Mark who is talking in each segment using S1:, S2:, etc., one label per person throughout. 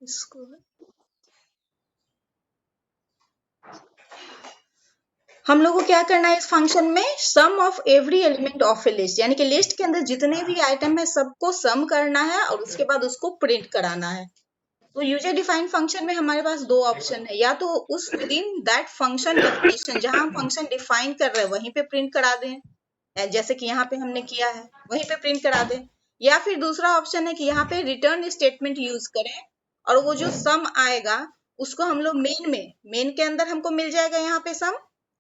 S1: इसको हम लोग को क्या करना है इस फंक्शन में, sum of every element of a list, यानी कि लिस्ट के अंदर जितने भी आइटम है सबको सम करना है और उसके बाद उसको प्रिंट कराना है। तो यूजर डिफाइंड फंक्शन में हमारे पास दो ऑप्शन है, या तो उस with in that function definition जहां हम फंक्शन डिफाइन कर रहे हैं वहीं पे प्रिंट करा दें, जैसे कि यहाँ पे हमने किया है वहीं पे प्रिंट करा दें, या फिर दूसरा ऑप्शन है कि यहाँ पे रिटर्न स्टेटमेंट यूज करें और वो जो सम आएगा उसको हम लोग मेन के अंदर हमको मिल जाएगा, यहाँ पे सम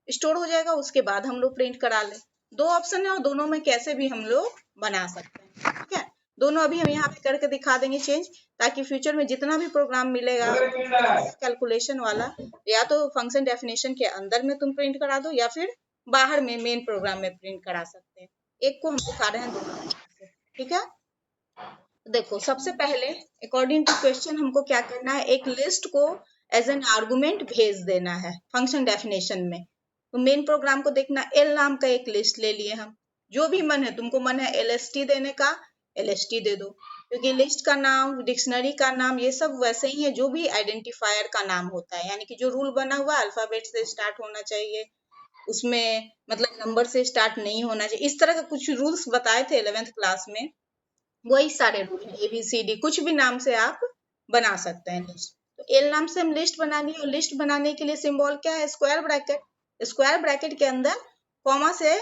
S1: स्टोर हो जाएगा, उसके बाद हम लोग प्रिंट करा लें। दो ऑप्शन है और दोनों में कैसे भी हम लोग बना सकते हैं, ठीक है। दोनों अभी हम यहाँ पे करके दिखा देंगे चेंज, ताकि फ्यूचर में जितना भी प्रोग्राम मिलेगा कैलकुलेशन वाला, या तो फंक्शन डेफिनेशन के अंदर में तुम प्रिंट करा दो या फिर बाहर में मेन प्रोग्राम में प्रिंट करा सकते हैं। एक को हम दिखा रहे हैं दोनों तरीके से, ठीक है। देखो सबसे पहले अकॉर्डिंग टू क्वेश्चन हमको क्या करना है, एक लिस्ट को एज एन आर्गुमेंट भेज देना है फंक्शन डेफिनेशन में। तो मेन प्रोग्राम को देखना, एल नाम का एक लिस्ट ले लिए हम, जो भी मन है, तुमको मन है एलएसटी देने का एलएसटी दे दो, क्योंकि लिस्ट का नाम, डिक्शनरी का नाम, ये सब वैसे ही है जो भी आइडेंटिफायर का नाम होता है, यानी कि जो रूल बना हुआ अल्फाबेट से स्टार्ट होना चाहिए, उसमें मतलब नंबर से स्टार्ट नहीं होना चाहिए, इस तरह का कुछ रूल्स बताए थे 11th क्लास में, वही सारे रूल हैं। ABCD कुछ भी नाम से आप बना सकते हैं लिस्ट। तो एल नाम से हम लिस्ट बनानी है, और लिस्ट बनाने के लिए सिंबल क्या है, स्क्वायर ब्रैकेट। स्क्वायर ब्रैकेट के अंदर कॉमा से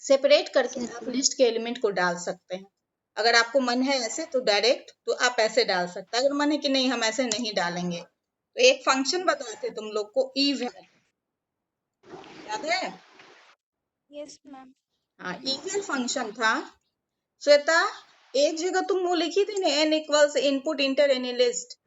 S1: सेपरेट करके आप लिस्ट के एलिमेंट को डाल सकते हैं। अगर आपको मन है ऐसे तो डायरेक्ट तो आप ऐसे डाल सकते हैं, अगर मन है कि नहीं हम ऐसे नहीं डालेंगे तो एक फंक्शन बताए थे तुम लोग को eval, याद है?
S2: Yes ma'am.
S1: हाँ, eval फंक्शन था। श्वेता, एक जगह तुम वो लिखी थी ना, n equals input inter any list,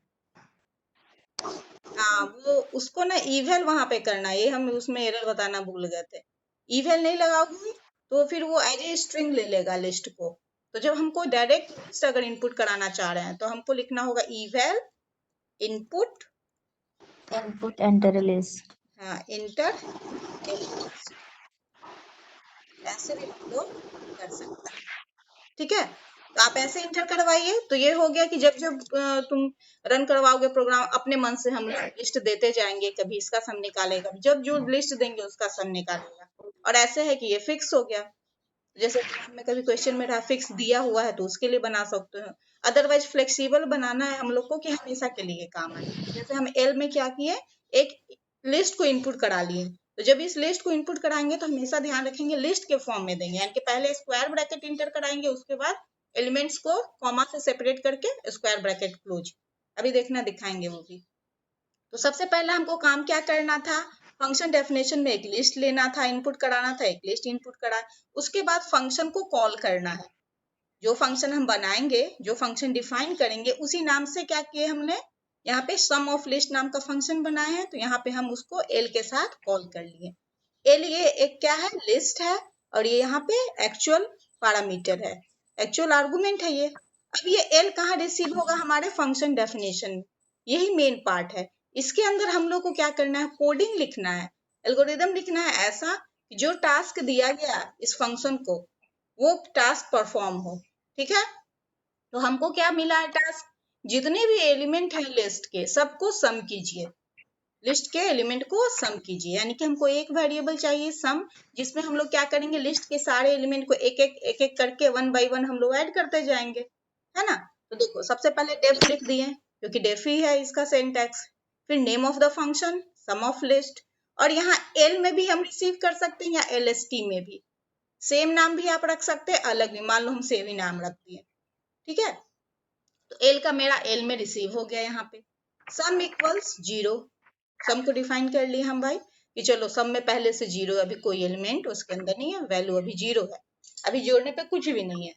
S1: हाँ वो उसको ना इवेल वहां पे करना है, ये हम उसमें एरर बताना भूल गए थे। इवेल नहीं लगाओगी तो फिर वो एज ए स्ट्रिंग ले लेगा लिस्ट को। तो जब हमको डायरेक्ट लिस्ट अगर इनपुट कराना चाह रहे हैं तो हमको लिखना होगा eval input,
S3: input enter list.
S1: हाँ इंटर लिस्ट, ऐसे भी हम लोग कर सकते हैं, ठीक है। तो आप ऐसे इंटर करवाइए, तो ये हो गया कि जब जब तुम रन करवाओगे प्रोग्राम, अपने मन से हम लोग लिस्ट देते जाएंगे, कभी इसका सम निकालेगा, जब जो लिस्ट देंगे उसका सम निकालेगा, और ऐसे है कि ये फिक्स हो गया। जैसे एग्जाम में कभी क्वेश्चन में रहा फिक्स दिया हुआ है तो उसके लिए बना सकते हो, अदरवाइज फ्लेक्सिबल बनाना है हम लोग को कि हमेशा के लिए काम आए। जैसे हम एल में क्या किए, एक लिस्ट को इनपुट करा लिए, तो जब इस लिस्ट को इनपुट कराएंगे तो हमेशा ध्यान रखेंगे लिस्ट के फॉर्म में देंगे, यानी कि पहले स्क्वायर ब्रैकेट इंटर कराएंगे, उसके बाद एलिमेंट्स को कॉमा से सेपरेट करके स्क्वायर ब्रैकेट क्लोज। अभी देखना दिखाएंगे वो भी। तो सबसे पहला हमको काम क्या करना था, फंक्शन डेफिनेशन में एक लिस्ट लेना था, इनपुट कराना था, एक लिस्ट इनपुट करा, उसके बाद फंक्शन को कॉल करना है। जो फंक्शन हम बनाएंगे, जो फंक्शन डिफाइन करेंगे, उसी नाम से क्या किए हमने, यहाँ पे सम ऑफ लिस्ट नाम का फंक्शन बनाए हैं, तो यहाँ पे हम उसको एल के साथ कॉल कर लिए। एल ये एक क्या है, लिस्ट है, और ये यहाँ पे एक्चुअल पैरामीटर है, एक्चुअल आर्गुमेंट है ये। अब ये एल कहाँ रिसीव होगा, हमारे फंक्शन डेफिनेशन में, यही मेन पार्ट है। इसके अंदर हम लोग को क्या करना है, कोडिंग लिखना है, एल्गोरिदम लिखना है ऐसा कि जो टास्क दिया गया इस फंक्शन को वो टास्क परफॉर्म हो, ठीक है। तो हमको क्या मिला है टास्क, जितने भी एलिमेंट है लिस्ट के सबको सम कीजिए, लिस्ट के एलिमेंट को सम कीजिए, यानी कि हमको एक वेरिएबल चाहिए सम, जिसमें हम लोग क्या करेंगे, लिस्ट के सारे एलिमेंट को एक एक करके वन बाय वन हम लोग ऐड करते जाएंगे, है ना। तो देखो सबसे पहले डेफ लिख दिए क्योंकि डेफ ही है इसका सिंटैक्स, फिर name of the function sum of list, और यहाँ एल में भी हम रिसीव कर सकते हैं या एलएसटी में भी, सेम नाम भी आप रख सकते हैं, अलग भी, मान लो हम सेम ही नाम रख दिए, ठीक है। तो एल का मेरा एल में रिसीव हो गया, यहाँ पे सम इक्वल्स 0, सम को डिफाइन कर लिए हम भाई कि चलो सम में पहले से 0, अभी कोई एलिमेंट उसके अंदर नहीं है, वैल्यू अभी 0 है, अभी जोड़ने पे कुछ भी नहीं है,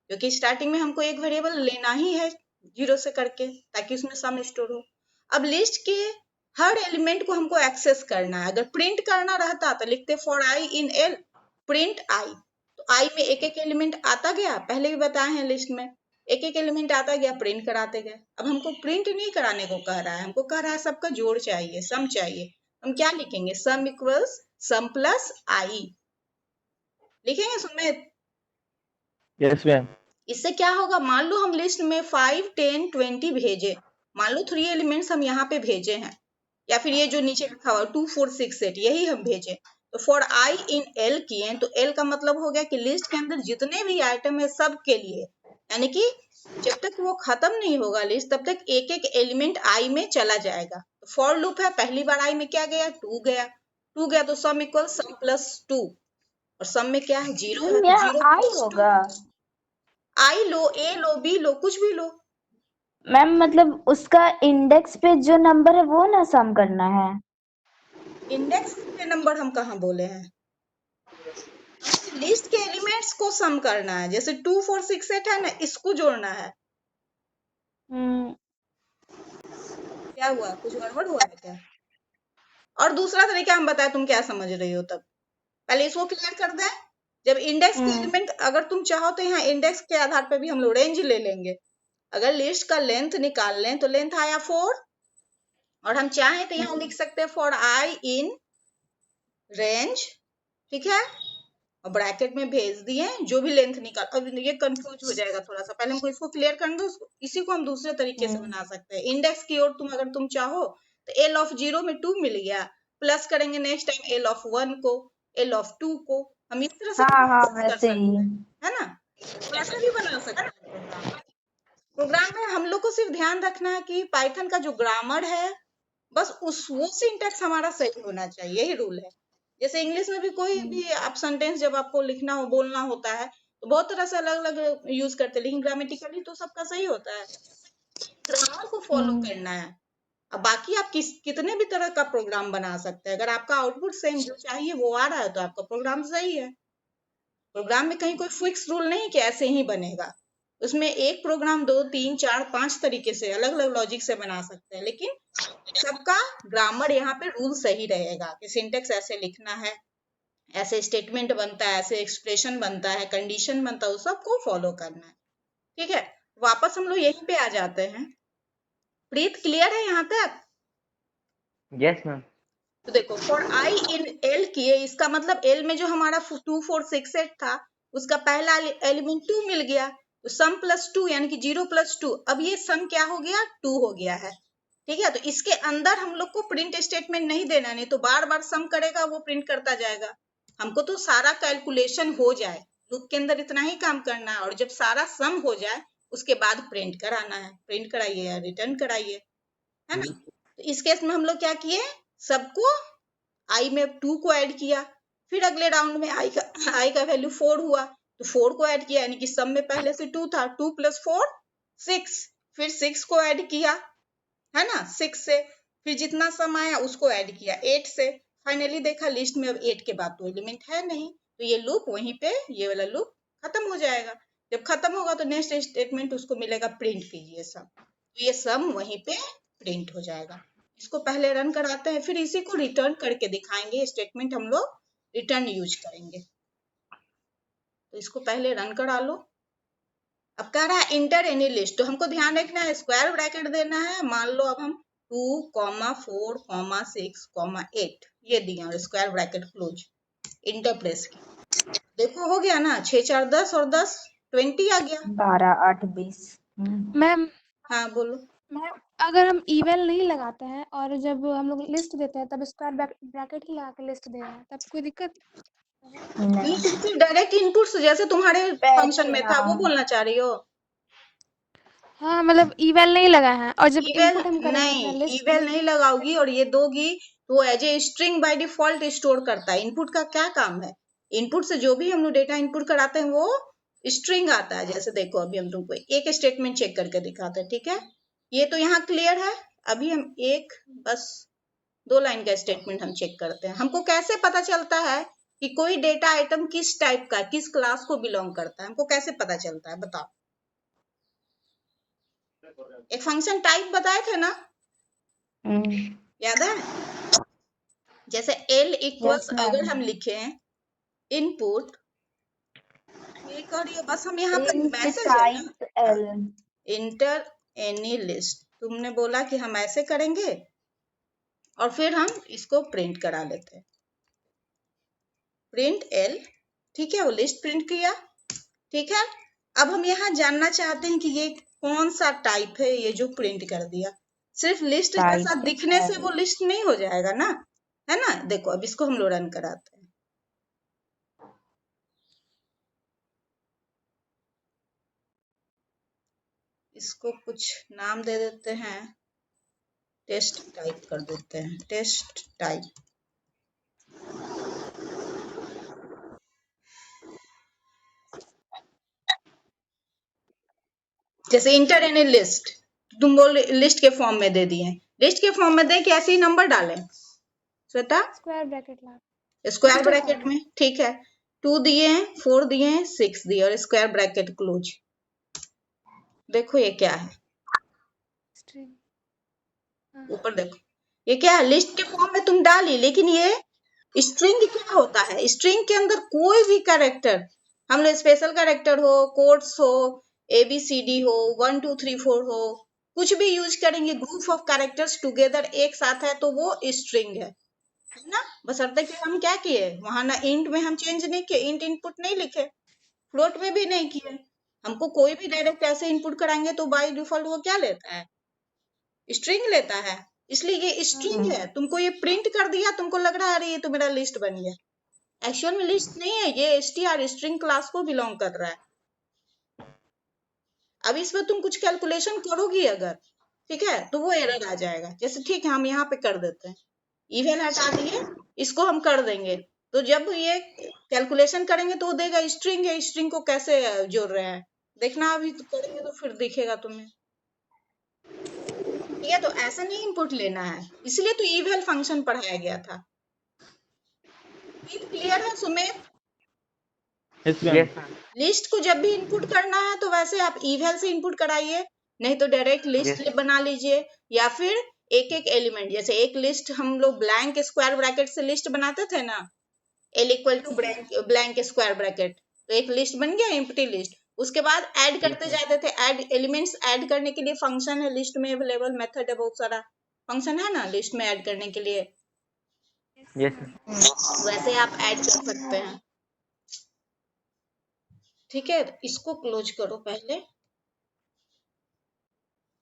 S1: क्योंकि स्टार्टिंग में हमको एक वेरिएबल लेना ही है 0 से करके, ताकि उसमें सम स्टोर हो। अब लिस्ट के हर एलिमेंट को हमको एक्सेस करना है, अगर प्रिंट करना रहता तो लिखते for I in L print I, तो आई में एक एक एलिमेंट आता गया, पहले भी बताए हैं लिस्ट में, एक एक एलिमेंट आता गया, प्रिंट कराते गए। अब हमको प्रिंट नहीं कराने को कह रहा है, हमको कह रहा है सबका जोड़ चाहिए, सम चाहिए। हम क्या लिखेंगे, सम इक्वल्स सम प्लस आई, लिखेंगे सुमित।
S4: Yes ma'am.
S1: इससे क्या होगा, मान लो हम लिस्ट में 5, 10, 20 भेजे, मान लो 3 एलिमेंट्स हम यहाँ पे भेजे हैं, या फिर ये जो नीचे लिखा हुआ 2 4 6 8 यही हम भेजे, तो फॉर आई इन एल किए, तो एल का मतलब हो गया कि लिस्ट के अंदर जितने भी आइटम है सब के लिए, यानी कि जब तक वो खत्म नहीं होगा लिस्ट तब तक एक एक एलिमेंट आई में चला जाएगा। तो फॉर लूप है, पहली बार आई में क्या गया, 2 गया, 2 गया तो सम इक्वल सम प्लस 2, और सम में क्या है, 0 है,
S3: मैम
S1: तो
S3: यहाँ
S1: 0
S3: आई
S1: प्लस 2,
S3: होगा।
S1: आई लो, ए लो, बी लो, कुछ भी लो।
S3: मैम मतलब उसका इंडेक्स पे जो नंबर है वो ना सम करना है।
S1: इंडेक्स पे नंबर हम कहाँ बोले हैं, लिस्ट के एलिमेंट्स को सम करना है, जैसे 2 4 6 8 है ना, इसको जोड़ना है। क्या हुआ, कुछ गड़बड़ हुआ है क्या? और दूसरा तरीका हम बताए, तुम क्या समझ रही हो, तब पहले इसको क्लियर कर दें। जब इंडेक्स के एलिमेंट, अगर तुम चाहो तो यहाँ इंडेक्स के आधार पर भी हम लोग रेंज ले लेंगे। अगर लिस्ट का लेंथ निकाल लें तो लेंथ आया 4, और हम चाहें तो यहाँ लिख सकते हैं फॉर आई इन रेंज, ठीक है, और ब्रैकेट में भेज दिए जो भी लेंथ निकाल। अब ये कंफ्यूज हो जाएगा थोड़ा सा, पहले हमको इसको क्लियर करने दो, इसी को हम दूसरे तरीके से बना सकते हैं। इंडेक्स की ओर अगर तुम चाहो तो एल ऑफ 0 में 2 मिल गया, प्लस करेंगे नेक्स्ट टाइम एल ऑफ 1 को, एल ऑफ 2 को, हम इस तरह से
S3: हाँ
S1: कर
S3: वैसे
S1: सकते
S3: ही।
S1: है ना, वैसे भी बना सकते हैं प्रोग्राम। प्रोग्राम में हम लोग को सिर्फ ध्यान रखना है कि पाइथन का जो ग्रामर है, बस वो सिंटेक्स हमारा सही होना चाहिए, यही रूल है। जैसे इंग्लिश में भी कोई भी आप सेंटेंस जब आपको लिखना हो, बोलना होता है, तो बहुत तरह से अलग अलग यूज करते हैं, लेकिन ग्रामेटिकली तो सबका सही होता है, ग्रामर को फॉलो करना है। अब बाकी आप कितने भी तरह का प्रोग्राम बना सकते हैं, अगर आपका आउटपुट सेम जो चाहिए वो आ रहा है तो आपका प्रोग्राम सही है। प्रोग्राम में कहीं कोई फिक्स रूल नहीं कि ऐसे ही बनेगा, उसमें एक प्रोग्राम 2 3 4 5 तरीके से अलग अलग लॉजिक से बना सकते हैं, लेकिन सबका ग्रामर यहाँ पे रूल सही रहेगा कि सिंटेक्स ऐसे लिखना है, ऐसे स्टेटमेंट बनता है, ऐसे एक्सप्रेशन बनता है, कंडीशन बनता है, उस सबको फॉलो करना है। ठीक है, वापस हम लोग यहीं पे आ जाते हैं। प्रीत क्लियर है यहाँ तक?
S4: Yes ma'am.
S1: तो देखो फॉर आई इन एल किए, इसका मतलब एल में जो हमारा 2 4 6 8 था, उसका पहला एलिमेंट 2 मिल गया, तो सम प्लस 2 यानी कि 0 प्लस 2, अब ये सम क्या हो गया, 2 हो गया है। ठीक है, तो इसके अंदर हम लोग को प्रिंट स्टेटमेंट नहीं देना, नहीं तो बार बार सम करेगा वो प्रिंट करता जाएगा। हमको तो सारा कैलकुलेशन हो जाए, लूप के अंदर इतना ही काम करना है, और जब सारा सम हो जाए उसके बाद प्रिंट कराना है, प्रिंट कराइए या रिटर्न कराइए, है ना। तो इस केस में हम लोग क्या किए, सबको आई में 2 को ऐड किया, फिर अगले राउंड में आई का वैल्यू 4 हुआ तो 4 को ऐड किया, यानी कि सम में पहले से 2 था, 2 प्लस 4 6, फिर 6 को ऐड किया, है ना, 6 से फिर जितना सम आया उसको ऐड किया 8 से, फाइनली देखा लिस्ट में अब 8 के बाद तो एलिमेंट है नहीं, तो ये लूप वहीं पे, ये वाला लूप खत्म हो जाएगा। जब खत्म होगा तो नेक्स्ट स्टेटमेंट उसको मिलेगा प्रिंट कीजिए सम, तो ये सम वहीं पे प्रिंट हो जाएगा। इसको पहले रन कराते हैं, फिर इसी को रिटर्न करके दिखाएंगे, स्टेटमेंट हम लोग रिटर्न यूज करेंगे। तो इसको पहले रन करा लो। अब कह रहा है इंटर एनी लिस्ट, तो हमको ध्यान रखना है स्क्वायर ब्रैकेट देना है। मान लो अब हम 2, 4, 6, 8 ये दिए और square bracket close, enter press की, देखो हो गया ना, 6 4 10 और 10 20 आ गया।
S3: 12 8 20।
S2: मैम
S1: हाँ बोलो।
S2: मैम अगर हम इवल नहीं लगाते हैं और जब हम लोग लिस्ट देते हैं तब स्क्वायर ब्रैकेट ही लगा के लिस्ट दे रहे हैं, तब कोई दिक्कत
S3: नहीं
S1: डायरेक्ट इनपुट जैसे तुम्हारे फंक्शन
S3: पहले
S1: में था वो
S3: हाँ
S1: बोलना चाह रही हो?
S2: हाँ मतलब इवल नहीं लगा है, और जब
S1: इवेल
S2: इनपुट हम करेंगे अपना
S1: नहीं,
S2: लिस्ट
S1: इवेल नहीं लगाओगी और ये दोगी तो as a string by default store करता है। इनपुट का क्या काम है, इनपुट से जो भी हम लोग डेटा इनपुट कराते हैं वो स्ट्रिंग आता है। जैसे देखो अभी हम तुमको एक स्टेटमेंट चेक करके दिखाते हैं, ठीक है, ये तो यहाँ क्लियर है। अभी हम एक बस 2 लाइन का स्टेटमेंट हम चेक करते हैं। हमको कैसे पता चलता है कि कोई डेटा आइटम किस टाइप का, किस क्लास को बिलोंग करता है, हमको कैसे पता चलता है बताओ? एक फंक्शन टाइप बताए थे ना, याद है? जैसे l इक्वल्स
S3: यस
S1: अगर
S3: मैम।
S1: हम लिखे इनपुट, बस हम यहाँ पर मैसेज है ना,
S3: type L.
S1: Inter any list, तुमने बोला कि हम ऐसे करेंगे और फिर हम इसको प्रिंट करा लेते हैं, प्रिंट एल, ठीक है, वो लिस्ट प्रिंट किया, ठीक है। अब हम यहाँ जानना चाहते हैं कि ये कौन सा टाइप है, ये जो प्रिंट कर दिया, सिर्फ लिस्ट
S3: टाइप
S1: जैसा दिखने से वो लिस्ट नहीं हो जाएगा ना, है ना। देखो अब इसको हम लोग रन कराते हैं। इसको कुछ नाम दे देते हैं, टेस्ट टाइप कर देते हैं, टेस्ट टाइप। जैसे इंटर एनी लिस्ट, तुम बोल लिस्ट के फॉर्म में दे दिए, लिस्ट के फॉर्म में दे के ऐसे ही नंबर डालें श्वेता,
S2: स्क्वायर ब्रैकेट लगा
S1: स्क्वायर
S2: लिस्ट
S1: ब्रैकेट
S2: फॉर्म
S1: में, ठीक है। 2 दिए हैं, 4 दिए हैं, 6 दिए और स्क्वायर ब्रैकेट क्लोज। देखो ये क्या है,
S2: स्ट्रिंग। हाँ
S1: ऊपर देखो ये क्या है, लिस्ट के फॉर्म में तुम डाली, लेकिन ये स्ट्रिंग क्या होता है, स्ट्रिंग के अंदर कोई भी कैरेक्टर, हम लोग स्पेशल कैरेक्टर हो, कोड्स हो, ABCD हो, 1 2 3 4 हो, कुछ भी यूज करेंगे, ग्रुप ऑफ कैरेक्टर्स टुगेदर एक साथ है तो वो स्ट्रिंग है ना। बशर्ते कि हम क्या किए वहां ना, इंट में हम चेंज नहीं किए, इंट इनपुट नहीं लिखे, फ्लोट में भी नहीं किए। हमको कोई भी डायरेक्ट ऐसे इनपुट कराएंगे तो बाय डिफॉल्ट वो क्या लेता है, स्ट्रिंग लेता है, इसलिए ये स्ट्रिंग है। तुमको ये प्रिंट कर दिया, तुमको लग रहा है अरे ये तो मेरा लिस्ट बन गया, एक्चुअल में लिस्ट नहीं है, ये str स्ट्रिंग क्लास को बिलोंग कर रहा है। अब इसमें तुम कुछ कैलकुलेशन करोगी अगर, ठीक है, तो वो एरर आ जाएगा। जैसे ठीक है हम यहाँ पे कर देते हैं, इवन हटा दिए, इसको हम कर देंगे, तो जब ये कैलकुलेशन करेंगे तो वो देगा स्ट्रिंग है, स्ट्रिंग को कैसे जोड़ रहे हैं देखना, अभी तो करेंगे तो फिर दिखेगा तुम्हें, ठीक है। तो ऐसा नहीं इनपुट लेना है, इसलिए तो इवल फंक्शन पढ़ाया गया था। क्लियर है सुमित?
S4: Yes, ma'am.
S1: लिस्ट को जब भी इनपुट करना है तो वैसे आप इवल से इनपुट कराइए, नहीं तो डायरेक्ट लिस्ट
S4: Yes.
S1: बना लीजिए, या फिर एक एक एलिमेंट, जैसे एक लिस्ट हम लोग ब्लैंक स्क्वायर ब्रैकेट से लिस्ट बनाते थे ना, L equal to blank square bracket, तो एक लिस्ट बन गया एम्प्टी लिस्ट। उसके बाद ऐड करते जाते थे, ऐड एलिमेंट्स ऐड करने के लिए फंक्शन है, लिस्ट में अवेलेबल मेथड है, बहुत सारा फंक्शन है ना लिस्ट में ऐड करने के लिए,
S4: Yes, ma'am.
S1: वैसे आप ऐड कर सकते हैं, ठीक है। इसको क्लोज करो पहले।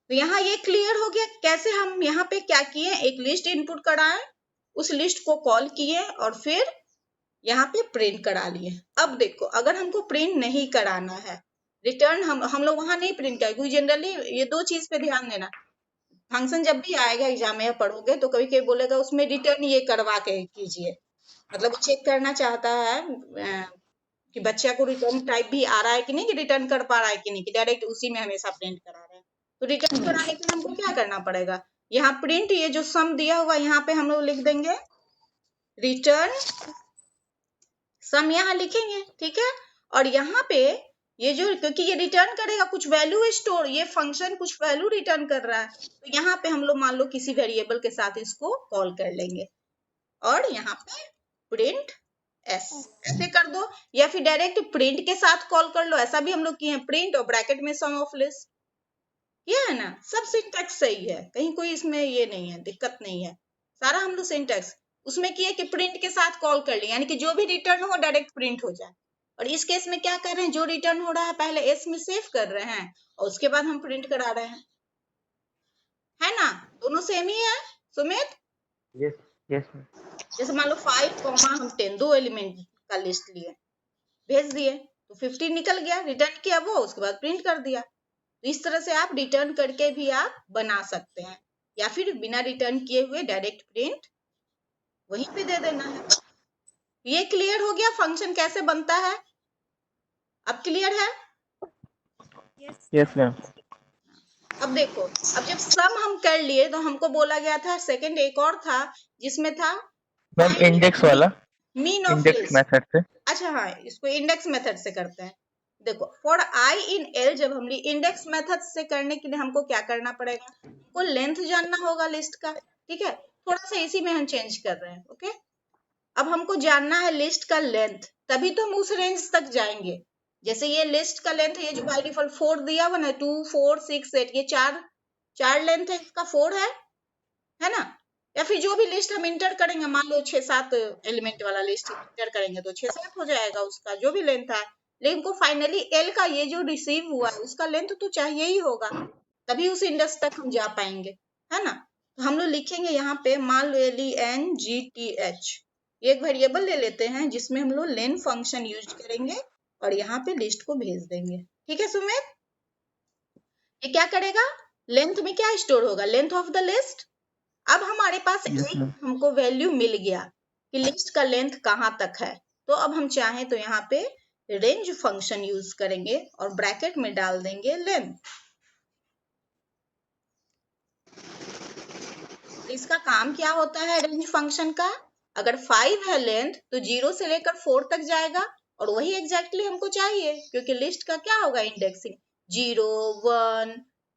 S1: तो यहाँ ये क्लियर हो गया कैसे हम यहाँ पे क्या किए, एक लिस्ट इनपुट कराएं, उस लिस्ट को कॉल किए और फिर यहाँ पे प्रिंट करा लिए। अब देखो अगर हमको प्रिंट नहीं कराना है, रिटर्न हम लोग वहां नहीं प्रिंट करें, क्योंकि जनरली ये दो चीज पे ध्यान देना, फंक्शन जब भी आएगा एग्जाम में पढ़ोगे तो कभी कभी बोलेगा उसमें रिटर्न ये करवा के कीजिए, मतलब चेक करना चाहता है कि बच्चा को रिटर्न टाइप भी आ रहा है कि नहीं, कि रिटर्न कर पा रहा है कि नहीं, कि डायरेक्ट उसी में हमेशा प्रिंट करा रहे हैं। तो रिटर्न कराने के लिए हमको क्या करना पड़ेगा, यहाँ प्रिंट, ये जो सम दिया हुआ यहाँ पे हम लोग लिख देंगे रिटर्न सम, यहाँ लिखेंगे, ठीक है। और यहाँ पे ये जो, क्योंकि ये रिटर्न करेगा कुछ वैल्यू स्टोर, ये फंक्शन कुछ वैल्यू रिटर्न कर रहा है, तो यहाँ पे हम लोग मान लो किसी वेरिएबल के साथ इसको कॉल कर लेंगे और यहाँ पे प्रिंट एस ऐसे कर दो, या फिर डायरेक्ट प्रिंट के साथ कॉल कर लो, ऐसा भी हम लोग किए हैं, प्रिंट और ब्रैकेट में सम ऑफ लिस्ट, ये है ना, सब सिंटैक्स सही है, कहीं कोई इसमें ये नहीं है, दिक्कत नहीं है, सारा हम लोग सिंटैक्स उसमें किए कि प्रिंट के साथ कॉल कर लिया, यानी कि जो भी रिटर्न हो डायरेक्ट प्रिंट हो जाए। और इस केस में क्या कर रहे हैं, जो रिटर्न हो रहा है पहले एस में सेव कर रहे हैं और उसके बाद हम प्रिंट करा रहे हैं, है ना, दोनों सेम ही है सुमित।
S4: Yes. Yes, ma'am.
S1: जैसे मान लो 5, हम 10 दो एलिमेंट का लिस्ट लिए, भेज दिए तो 15 निकल गया, रिटर्न किया वो, उसके बाद प्रिंट कर दिया। तो इस तरह से आप रिटर्न करके भी आप बना सकते हैं, या फिर बिना रिटर्न किए हुए डायरेक्ट प्रिंट वहीं पे दे देना है। ये क्लियर हो गया फंक्शन कैसे बनता है, अब क्लियर है।
S4: Yes, ma'am.
S1: अब देखो, अब जब सम हम कर लिए तो हमको बोला गया था सेकंड एक और था जिसमें था
S4: मैम इंडेक्स वाला,
S1: mean of
S4: index
S1: list.
S4: Method से।
S1: अच्छा हाँ, इसको इंडेक्स मेथड से करते हैं। देखो फॉर आई इन एल जब हम इंडेक्स मेथड से करने के लिए हमको क्या करना पड़ेगा, हमको लेंथ जानना होगा लिस्ट का, ठीक है, थोड़ा सा इसी में हम चेंज कर रहे हैं, ओके। अब हमको जानना है लिस्ट का लेंथ, तभी तो हम उस रेंज तक जाएंगे। जैसे ये लिस्ट का लेंथ, ये जो बाय डिफॉल्ट 4 दिया हुआ ना, 2 4 6 8, ये चार लेंथ है, इसका 4 है ना। या फिर जो भी लिस्ट हम इंटर करेंगे, मान लो 6-7 एलिमेंट वाला लिस्ट इंटर करेंगे तो 6-7 हो जाएगा उसका जो भी लेंथ है, लेकिन को फाइनली एल का ये जो रिसीव हुआ है उसका लेंथ तो चाहिए ही होगा, तभी उस इंडेक्स तक हम जा पाएंगे, है ना। तो हम लोग लिखेंगे यहाँ पे मान लो LENGTH, एक वेरिएबल ले लेते हैं जिसमें हम लोग लेन फंक्शन यूज करेंगे और यहाँ पे लिस्ट को भेज देंगे। ठीक है सुमित, ये क्या करेगा, लेंथ में क्या स्टोर होगा, लेंथ ऑफ द लिस्ट। अब हमारे पास
S4: Yes,
S1: एक
S4: ma'am.
S1: हमको वैल्यू मिल गया कि लिस्ट का लेंथ कहाँ तक है, तो अब हम चाहें तो यहाँ पे रेंज फंक्शन यूज करेंगे और ब्रैकेट में डाल देंगे लेंथ। इसका काम क्या होता है रेंज फंक्शन का, अगर 5 है लेंथ तो 0 से लेकर 4 तक जाएगा और वही एग्जैक्टली हमको चाहिए क्योंकि लिस्ट का क्या होगा इंडेक्सिंग 0 1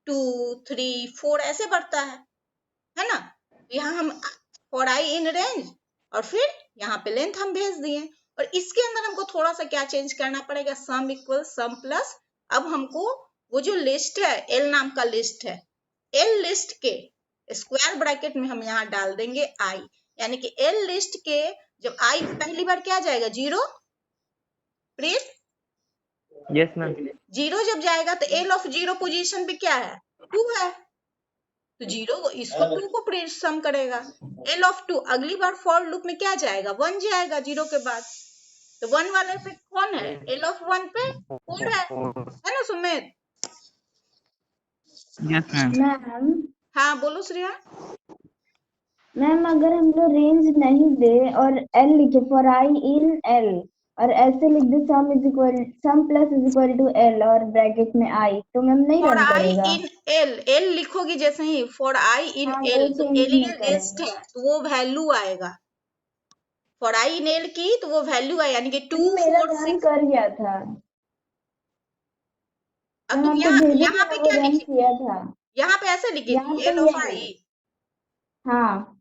S1: 2 3 4 ऐसे बढ़ता है ना। यहाँ हम फॉर आई इन रेंज और फिर यहाँ पे लेंथ हम भेज दिए और इसके अंदर हमको थोड़ा सा क्या चेंज करना पड़ेगा, सम इक्वल सम प्लस। अब हमको वो जो लिस्ट है एल नाम का लिस्ट है, एल लिस्ट के स्क्वायर ब्रैकेट में हम यहाँ डाल देंगे आई, यानी कि एल लिस्ट के जब आई पहली बार क्या जाएगा 0, प्रीत
S4: Yes, ma'am.
S1: 0 जब जाएगा तो एल ऑफ 0 पोजीशन पे क्या है 2 है, तो 0 इसको 2 को प्रीत सम करेगा। एल ऑफ 2 अगली बार फॉर लूप में क्या जाएगा 1 जाएगा 0 के बाद, तो 1 वाले पे कौन है, एल ऑफ 1 पे 4 है ना सुमित।
S4: Yes, ma'am.
S3: मैम
S1: हाँ बोलो श्रेया।
S3: मैम अगर हम लोग रेंज नहीं दे और एल लिखे फॉर आई इन एल और ऐसे लिख दे sum plus is equal to L और ब्रैकेट में आई, तो मैम नहीं
S1: फॉर
S3: रन
S1: आई
S3: करेगा।
S1: इन एल, एल लिखोगी जैसे ही फॉर आई इन
S3: हाँ
S1: एल
S3: वो
S1: तो
S3: चेंज
S1: एल
S3: नहीं
S1: ये लिस्ट
S3: करेगा।
S1: है तो वो वैल्यू आएगा, फॉर आई इन एल की तो वो वैल्यू है यानी कि 2
S3: मेरा
S1: 4
S3: रन
S1: 6।
S3: कर गया था,
S1: अब
S3: जब
S1: तुम
S3: हमको
S1: यहाँ
S3: भेजे थे
S1: यहाँ
S3: ना
S1: पे
S3: वो
S1: क्या
S3: रन
S1: लिखी,
S3: किया था।
S1: यहाँ पे ऐसे लिखी
S3: यहाँ
S1: थी
S3: पे
S1: एल ऑफ
S3: ये
S1: आई।
S3: हाँ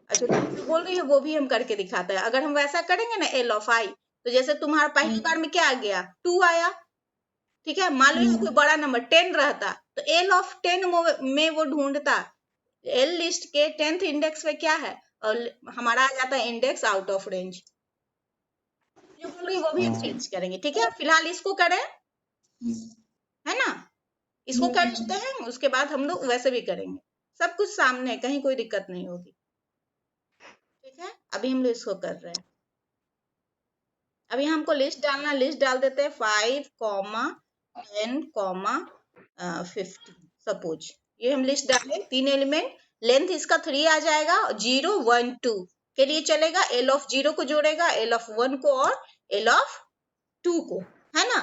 S1: अच्छा तुम जो बोल रही हो वो भी हम करके दिखाते हैं, अगर हम वैसा करेंगे ना एल ऑफ आई तो जैसे तुम्हारा पहली बार में क्या आ गया 2 आया, ठीक है। मान लो यहाँ कोई बड़ा नंबर 10 रहता तो एल ऑफ 10 में वो ढूंढता, एल लिस्ट के 10th इंडेक्स पे क्या है और हमारा आ जाता है इंडेक्स आउट ऑफ रेंज। जो बोल रही वो भी हम चेंज करेंगे, ठीक है। फिलहाल इसको करें, है ना, इसको कर लेते हैं उसके बाद हम लोग वैसे भी करेंगे, सब कुछ सामने है, कहीं कोई दिक्कत नहीं होगी, ठीक है। अभी हम लोग इसको कर रहे हैं, अभी हमको लिस्ट डालना, लिस्ट डाल देते हैं 5, 10, 15 सपोज ये हम लिस्ट डाले 3 एलिमेंट, लेंथ इसका 3 आ जाएगा, 0 1 2 के लिए चलेगा, एल ऑफ 0 को जोड़ेगा, एल ऑफ 1 को और एल ऑफ 2 को, है ना।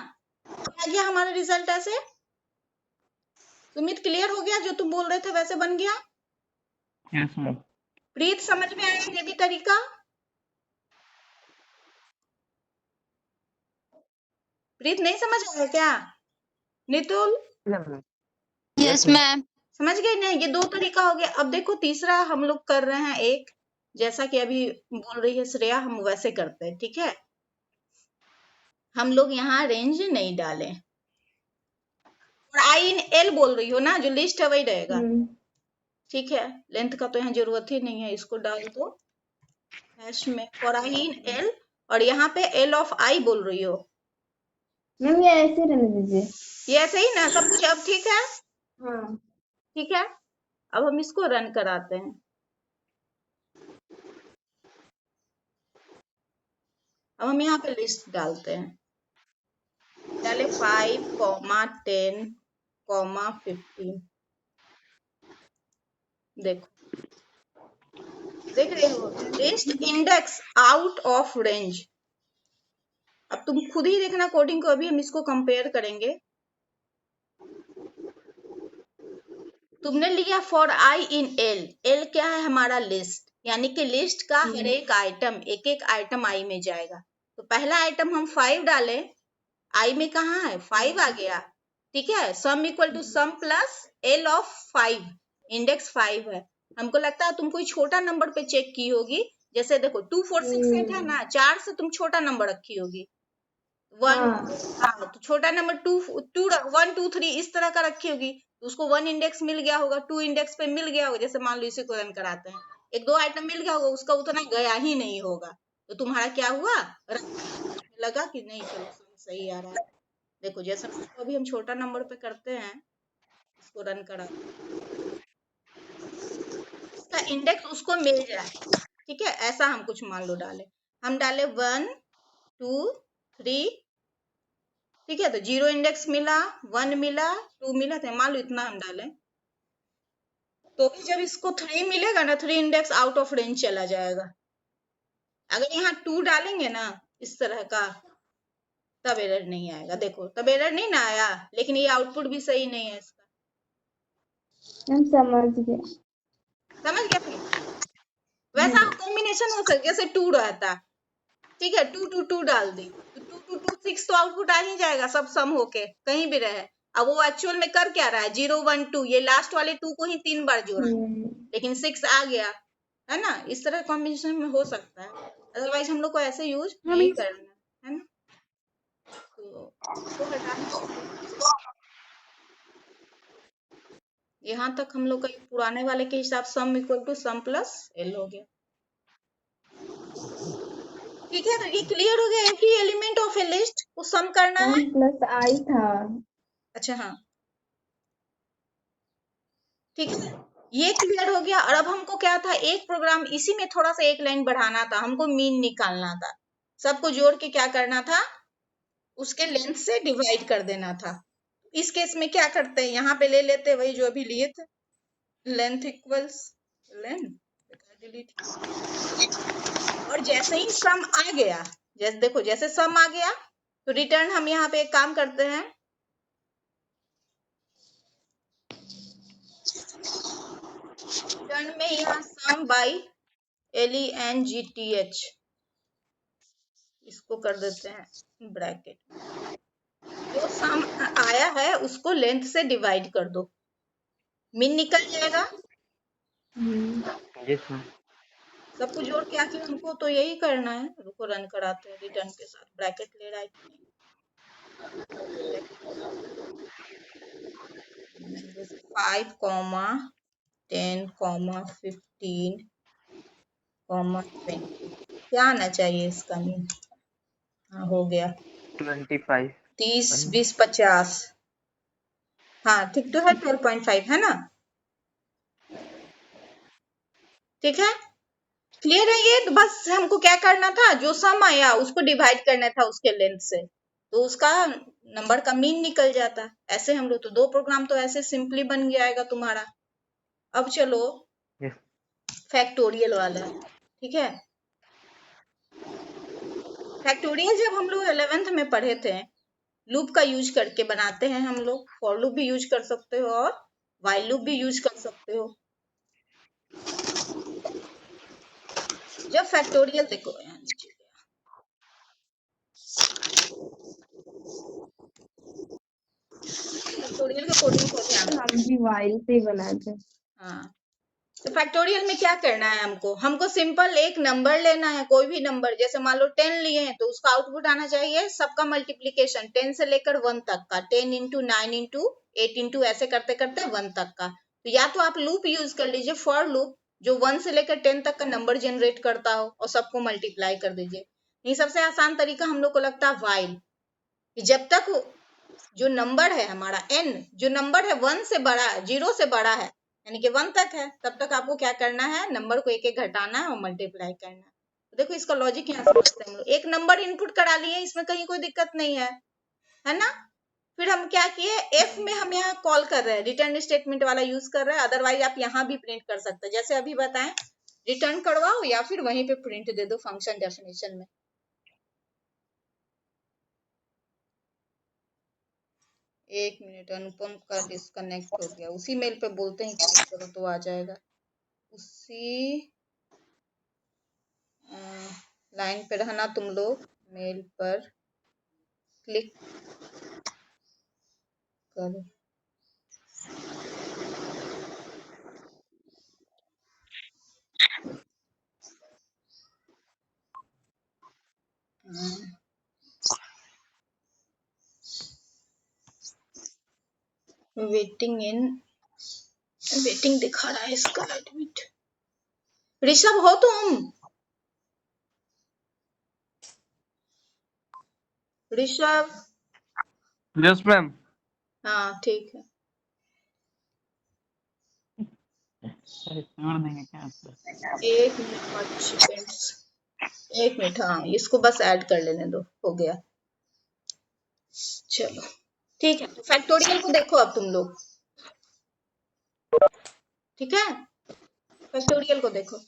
S1: आ गया हमारा रिजल्ट ऐसे। सुमित क्लियर हो गया, जो तुम बोल रहे थे वैसे बन गया।
S4: Yes, ma'am.
S1: प्रीत समझ में आया ये भी तरीका, प्रीत नहीं समझ आया क्या, नितुल
S5: यस मैम।
S1: समझ गए ना, ये 2 तरीका हो गया। अब देखो तीसरा हम लोग कर रहे हैं एक, जैसा कि अभी बोल रही है श्रेया हम वैसे करते हैं, ठीक है। हम लोग यहाँ रेंज नहीं डालें और आई इन एल बोल रही हो ना, जो लिस्ट है वही रहेगा, ठीक है। लेंथ का तो यहाँ जरूरत ही नहीं है, इसको डाल दो हैश में फॉर आई इन एल और यहाँ पे एल ऑफ आई बोल रही हो,
S3: मैम ये ऐसे रहने दीजिए।
S1: ये ऐसे ही ना सब कुछ अब ठीक है,
S3: हाँ
S1: ठीक है। अब हम इसको रन कराते हैं, अब हम यहाँ पे लिस्ट डालते हैं, डाले 5, 10, 15, देखो देख रहे हो list index out of range. अब तुम खुद ही देखना कोडिंग को, अभी हम इसको कंपेयर करेंगे। तुमने लिया for I in L, L क्या है हमारा लिस्ट, यानी कि लिस्ट का हर एक आइटम एक एक आइटम आई में जाएगा, तो पहला आइटम हम 5 डाले, आई में कहाँ है 5 आ गया, ठीक है। Sum equal to sum plus L of 5, index 5 है। हमको लगता है तुम कोई छोटा नंबर पे चेक की होगी, जैसे देखो 2 4 6 8 है ना, 4 से तुम छोटा नंबर रखी होगी, 1 हाँ तो छोटा नंबर 2 1 2 3 इस तरह का रखी होगी, तो उसको 1 इंडेक्स मिल गया होगा, 2 इंडेक्स पे मिल गया होगा, जैसे मान लो इसी को रन कराते हैं, 1 2 आइटम मिल गया होगा, उसका उतना गया ही नहीं होगा, तो तुम्हारा क्या हुआ लगा कि नहीं चलो सही आ रहा है। देखो जैसे अभी हम छोटा नंबर पे करते हैं, इसको रन करा इंडेक्स उसको मिल जाए, ठीक है, ऐसा हम कुछ मान लो डाले, हम डाले 1 2 3, ठीक है, तो 0 इंडेक्स मिला, 1 मिला, 2 मिला, तो मान लो इतना हम डालें, तो भी जब इसको 3 मिलेगा ना, 3 इंडेक्स आउट ऑफ रेंज चला जाएगा। अगर यहाँ 2 डालेंगे ना इस तरह का, तब एरर नहीं आएगा। देखो तब एरर नहीं ना आया, लेकिन ये आउटपुट भी सही नहीं है इसका।
S3: मैम समझ गए।
S1: समझ गया? फिर वैसा कॉम्बिनेशन हो सकता, जैसे 2 रहता, ठीक है, 2 2 2 डाल दी, तो 2 2 2 6 तो आउटपुट आ ही जाएगा, सब सम होके कहीं भी रहे। अब वो एक्चुअल में कर क्या रहा है, 0 1 2, ये लास्ट वाले 2 को ही 3 बार जोड़ा, लेकिन 6 आ गया, है ना? इस तरह कॉम्बिनेशन में हो सकता है, अदरवाइज हम लोग को ऐसे यूज
S2: हम
S1: नहीं
S2: इस
S1: करना है ना। तो इसको हटाना चाहिए। यहाँ तक हम लोग का पुराने वाले के हिसाब sum equal to sum plus L हो गया। ठीक है, तो ये क्लियर हो गया, every element of a list को सम करना है।
S3: मैम प्लस आई था।
S1: अच्छा हाँ, ठीक है, ये क्लियर हो गया। और अब हमको क्या था, एक प्रोग्राम इसी में थोड़ा सा एक लाइन बढ़ाना था, हमको मीन निकालना था, सबको जोड़ के क्या करना था, उसके लेंथ से डिवाइड कर देना था। इस केस में क्या करते हैं, यहाँ पे ले लेते वही जो अभी लिए थे, लेंथ इक्वल्स लेंथ, डिलीट, और जैसे ही सम आ गया, जैसे देखो जैसे सम आ गया, तो रिटर्न हम यहाँ पे एक काम करते हैं, रिटर्न में यहाँ सम बाई LENGTH इसको कर देते हैं ब्रैकेट में, जो सम आया है उसको लेंथ से डिवाइड कर दो, मीन निकल जाएगा।
S4: Yes ma'am.
S1: सबको जोड़ के आखिर हमको तो यही करना है। रुको रन कराते हैं रिटर्न के साथ, ब्रैकेट ले रहा है कि नहीं, जैसे 5 कॉमा 10 कॉमा 15 कॉमा 20, क्या आना चाहिए इसका मीन, हाँ हो गया
S4: 25
S1: 30 20 50, हाँ ठीक तो है, 12.5 है ना, ठीक है, क्लियर है ये। तो बस हमको क्या करना था, जो सम आया उसको डिवाइड करना था उसके लेंथ से, तो उसका नंबर का मीन निकल जाता। ऐसे हम लोग तो 2 प्रोग्राम तो ऐसे सिंपली बन जाएगा तुम्हारा। अब चलो
S4: यस
S1: फैक्टोरियल वाला, ठीक है, फैक्टोरियल जब हम लोग 11th में पढ़े थे, लूप का यूज करके बनाते हैं हम लोग, फॉर लूप भी यूज कर सकते हो और व्हाइल लूप भी यूज कर सकते हो। जब फैक्टोरियल देखो यहाँ नीचे फैक्टोरियल के कोडिंग को ध्यान रखो।
S3: हम भी वाइल से ही बनाते हैं।
S1: हाँ, तो फैक्टोरियल में क्या करना है, हमको सिंपल एक नंबर लेना है, कोई भी नंबर, जैसे मान लो 10 लिए हैं तो उसका आउटपुट आना चाहिए सबका मल्टीप्लीकेशन 10 से लेकर 1 तक का, 10 इंटू 9 इंटू 8 इंटू ऐसे करते करते 1 तक का। तो या तो आप लूप यूज कर लीजिए, फॉर लूप, जो 1 से लेकर 10 तक का नंबर जनरेट करता हो और सबको मल्टीप्लाई कर दीजिए। ये सबसे आसान तरीका हम लोग को लगता है व्हाइल, कि जब तक जो नंबर है हमारा n, जो नंबर है 1 से बड़ा है, 0 से बड़ा है, यानी कि 1 तक है, तब तक आपको क्या करना है, नंबर को एक एक घटाना है और मल्टीप्लाई करना है। तो देखो इसका लॉजिक यहाँ समझते हैं हम लोग, एक नंबर इनपुट करा लिए, इसमें कहीं कोई दिक्कत नहीं है ना। फिर हम क्या किए, f में हम यहाँ कॉल कर रहे हैं, रिटर्न स्टेटमेंट वाला यूज कर रहे हैं, अदरवाइज आप यहाँ भी प्रिंट कर सकते हैं, जैसे अभी बताएं, रिटर्न करवाओ या फिर वहीं पे प्रिंट दे दो फंक्शन डेफिनेशन में। एक मिनट, अनुपम का डिस्कनेक्ट हो गया, उसी मेल पे बोलते हैं क्लिक करो तो आ जाएगा, उसी लाइन पे रहना तुम लोग, मेल पर क्लिक करो। वेटिंग दिखा रहा है इसका, एडमिट। ऋषभ हो तुम, ऋषभ?
S4: Yes ma'am.
S1: हाँ ठीक है,
S4: छोड़ देंगे क्या उसको?
S1: 1 मिनट पार्टिसिपेंट्स, 1 मिनट, हाँ इसको बस ऐड कर लेने दो, हो गया। चलो ठीक है, तो फैक्टोरियल को देखो अब तुम लोग, ठीक है, फैक्टोरियल को देखो।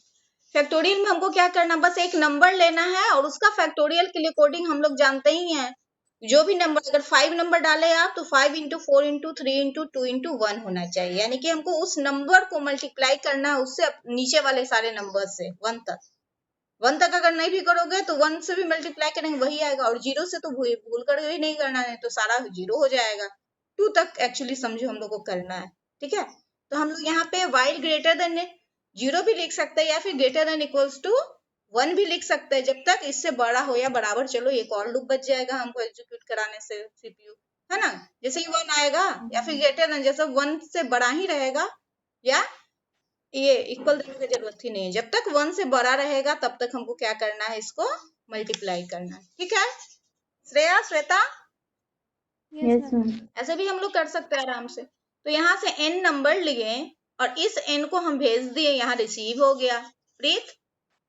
S1: फैक्टोरियल में हमको क्या करना, बस एक नंबर लेना है और उसका फैक्टोरियल के लिए कोडिंग हम लोग जानते ही हैं। जो भी नंबर, अगर 5 नंबर डाले आप तो 5 इंटू 4 इंटू 3 इंटू 2 इंटू 1 होना चाहिए, यानी कि हमको उस नंबर को मल्टीप्लाई करना है उससे नीचे वाले सारे नंबर से 1 तक। 1 तक अगर नहीं भी करोगे तो 1 से भी मल्टीप्लाई करेंगे वही आएगा, और 0 से तो भूल कर ही नहीं करना है, तो सारा 0 हो जाएगा। 2 तक एक्चुअली समझो हम लोग को करना है, ठीक है। तो हम लोग यहाँ पे वाइल ग्रेटर देन 0 भी लिख सकते हैं या फिर ग्रेटर देन इक्वल्स टू 1 भी लिख सकते हैं, जब तक इससे बड़ा हो या बराबर। चलो एक और लूप बच जाएगा हमको एग्जीक्यूट कराने से सीपीयू, है ना। जैसे ही 1 आएगा या फिर ग्रेटर देन, जैसे 1 से बड़ा ही रहेगा, या ये इक्वल देने की जरूरत ही नहीं है, जब तक 1 से बड़ा रहेगा तब तक हमको क्या करना है, इसको मल्टीप्लाई करना है, ठीक है। Shreya, Shweta,
S2: yes
S3: yes
S2: ma'am.
S3: Ma'am.
S1: ऐसे भी हम लोग कर सकते हैं आराम से। तो यहाँ से n नंबर लिए और इस n को हम भेज दिए, यहाँ रिसीव हो गया। प्रीत,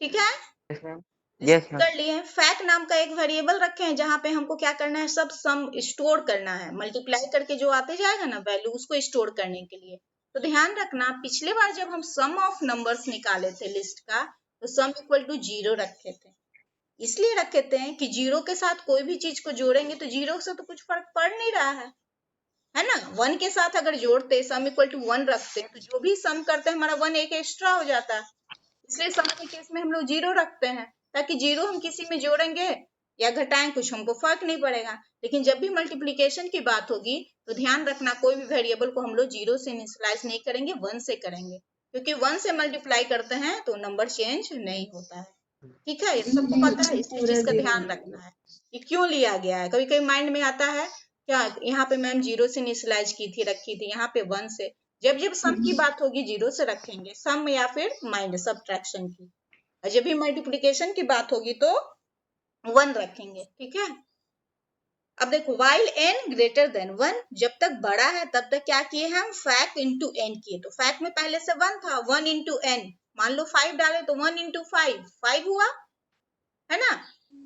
S1: ठीक है,
S4: Yes ma'am.
S1: Receive
S4: Yes ma'am.
S1: कर लिए। फैक्ट नाम का एक वेरिएबल रखे हैं जहाँ पे हमको क्या करना है, सब सम स्टोर करना है, मल्टीप्लाई करके जो आते जाएगा ना वैल्यू, उसको स्टोर करने के लिए। तो ध्यान रखना, पिछले बार जब हम सम ऑफ नंबर्स निकाले थे लिस्ट का, तो सम इक्वल टू 0 रखे थे। इसलिए रखे थे कि 0 के साथ कोई भी चीज को जोड़ेंगे तो 0 से तो कुछ फर्क पड़ नहीं रहा है ना। 1 के साथ अगर जोड़ते, सम इक्वल टू 1 रखते, तो जो भी सम करते हैं हमारा 1 एक एक्स्ट्रा हो जाता है। इसलिए सम के केस में हम लोग 0 रखते हैं, ताकि 0 हम किसी में जोड़ेंगे या घटाएं कुछ हमको फर्क नहीं पड़ेगा। लेकिन जब भी मल्टीप्लीकेशन की बात होगी तो ध्यान रखना, कोई भी वेरिएबल को हम लोग 0 से इनिशियलाइज नहीं करेंगे, 1 से करेंगे, क्योंकि 1 से मल्टीप्लाई करते हैं तो नंबर चेंज नहीं होता है, ठीक है। ये सबको पता है, इस चीज का ध्यान रखना है कि क्यों लिया गया है। कभी कभी माइंड में आता है क्या, यहाँ पे मैम 0 से इनिशियलाइज की थी, रखी थी, यहाँ पे 1 से। जब जब सम की बात होगी 0 से रखेंगे, सम या फिर माइंड सब्ट्रैक्शन की, और जब भी मल्टीप्लिकेशन की बात होगी तो 1 रखेंगे, ठीक है। अब देखो, वाइल n ग्रेटर देन 1, जब तक बड़ा है तब तक क्या किए हम, फैक्ट इंटू n किए। तो फैक्ट में पहले से 1 था, 1 इंटू n, मान लो 5 डाले तो 1 इंटू 5 हुआ, है ना।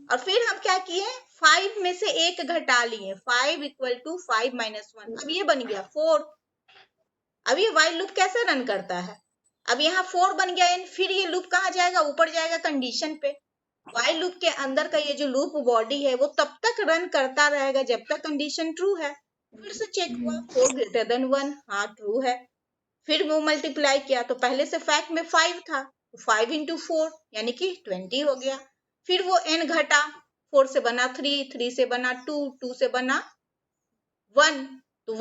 S1: और फिर हम क्या किए, 5 में से 1 घटा लिए, 5 इक्वल टू 5 माइनस 1, अब ये बन गया 4। अब ये वाइल लूप कैसे रन करता है, अब यहाँ 4 बन गया n, फिर ये लूप कहाँ जाएगा, ऊपर जाएगा कंडीशन पे। वाइल लूप के अंदर का ये जो लूप बॉडी है वो तब तक रन करता रहेगा जब तक कंडीशन ट्रू है। फिर से चेक हुआ 4 ग्रेटर देन 1, हाँ ट्रू है। फिर वो मल्टीप्लाई किया, तो पहले से फैक्ट में 5 था, तो 5 इंटू 4 यानी कि 20 हो गया। फिर वो n घटा, 4 से बना 3, 3 से बना 2, 2 से बना 1, तो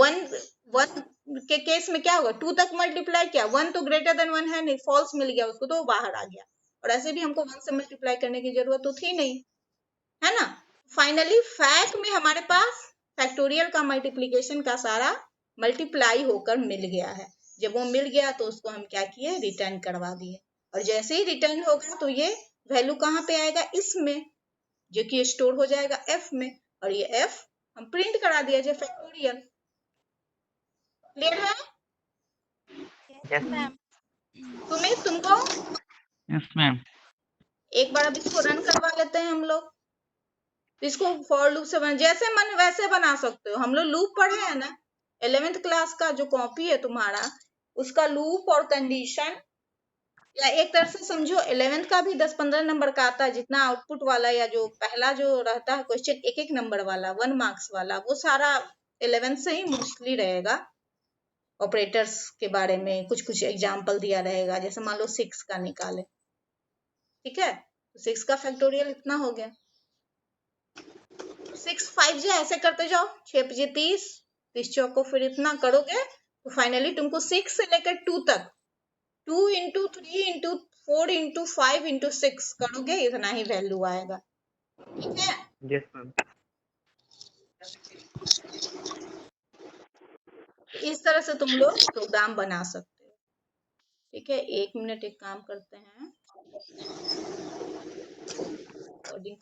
S1: 1 के केस में क्या होगा, 2 तक मल्टीप्लाई किया, 1 तो ग्रेटर देन 1 है नहीं, फॉल्स मिल गया उसको, तो वो बाहर आ गया। और ऐसे भी हमको 1 से मल्टीप्लाई करने की जरूरत तो थी नहीं, है ना। फाइनली फैक्ट में हमारे पास फैक्टोरियल का मल्टीप्लिकेशन का सारा मल्टीप्लाई होकर मिल गया है। जब वो मिल गया तो उसको हम क्या किए, रिटर्न करवा दिए। और जैसे ही रिटर्न होगा तो ये वैल्यू कहाँ पे आएगा, इसमें, जो कि स्टोर हो जाएगा f में, और ये f हम प्रिंट करा दिया जाए फैक्टोरियल। क्लियर है
S4: Yes.
S2: मैम।
S1: तुम्हें, तुमको?
S4: Yes ma'am.
S1: एक बार अब इसको रन करवा लेते हैं हम लोग। तो इसको फॉर लूप से जैसे मन वैसे बना सकते हो। हम लोग लूप पढ़े हैं ना, 11th क्लास का जो कॉपी है तुम्हारा, उसका लूप और कंडीशन, या एक तरह से समझो 11th का भी 10-15 नंबर का आता है, जितना आउटपुट वाला या जो पहला जो रहता है क्वेश्चन 1-1 नंबर वाला, 1 मार्क्स वाला, वो सारा 11th से ही मोस्टली रहेगा। ऑपरेटर्स के बारे में कुछ कुछ एग्जाम्पल दिया रहेगा, जैसे मान लो 6 का निकाले, ठीक है, तो 6 का फैक्टोरियल इतना हो गया, 6 5 जो ऐसे करते जाओ, 6 5 30, 30 चौको फिर इतना करोगे तो फाइनली तुमको 6 से लेकर 2 तक, 2 इंटू 3 इंटू 4 इंटू 5 इंटू 6 करोगे, इतना ही वैल्यू आएगा, ठीक है।
S4: Yes ma'am.
S1: इस तरह से तुम लोग प्रोग्राम बना सकते हो, ठीक है। 1 मिनट एक काम करते हैं, रिकॉर्डिंग को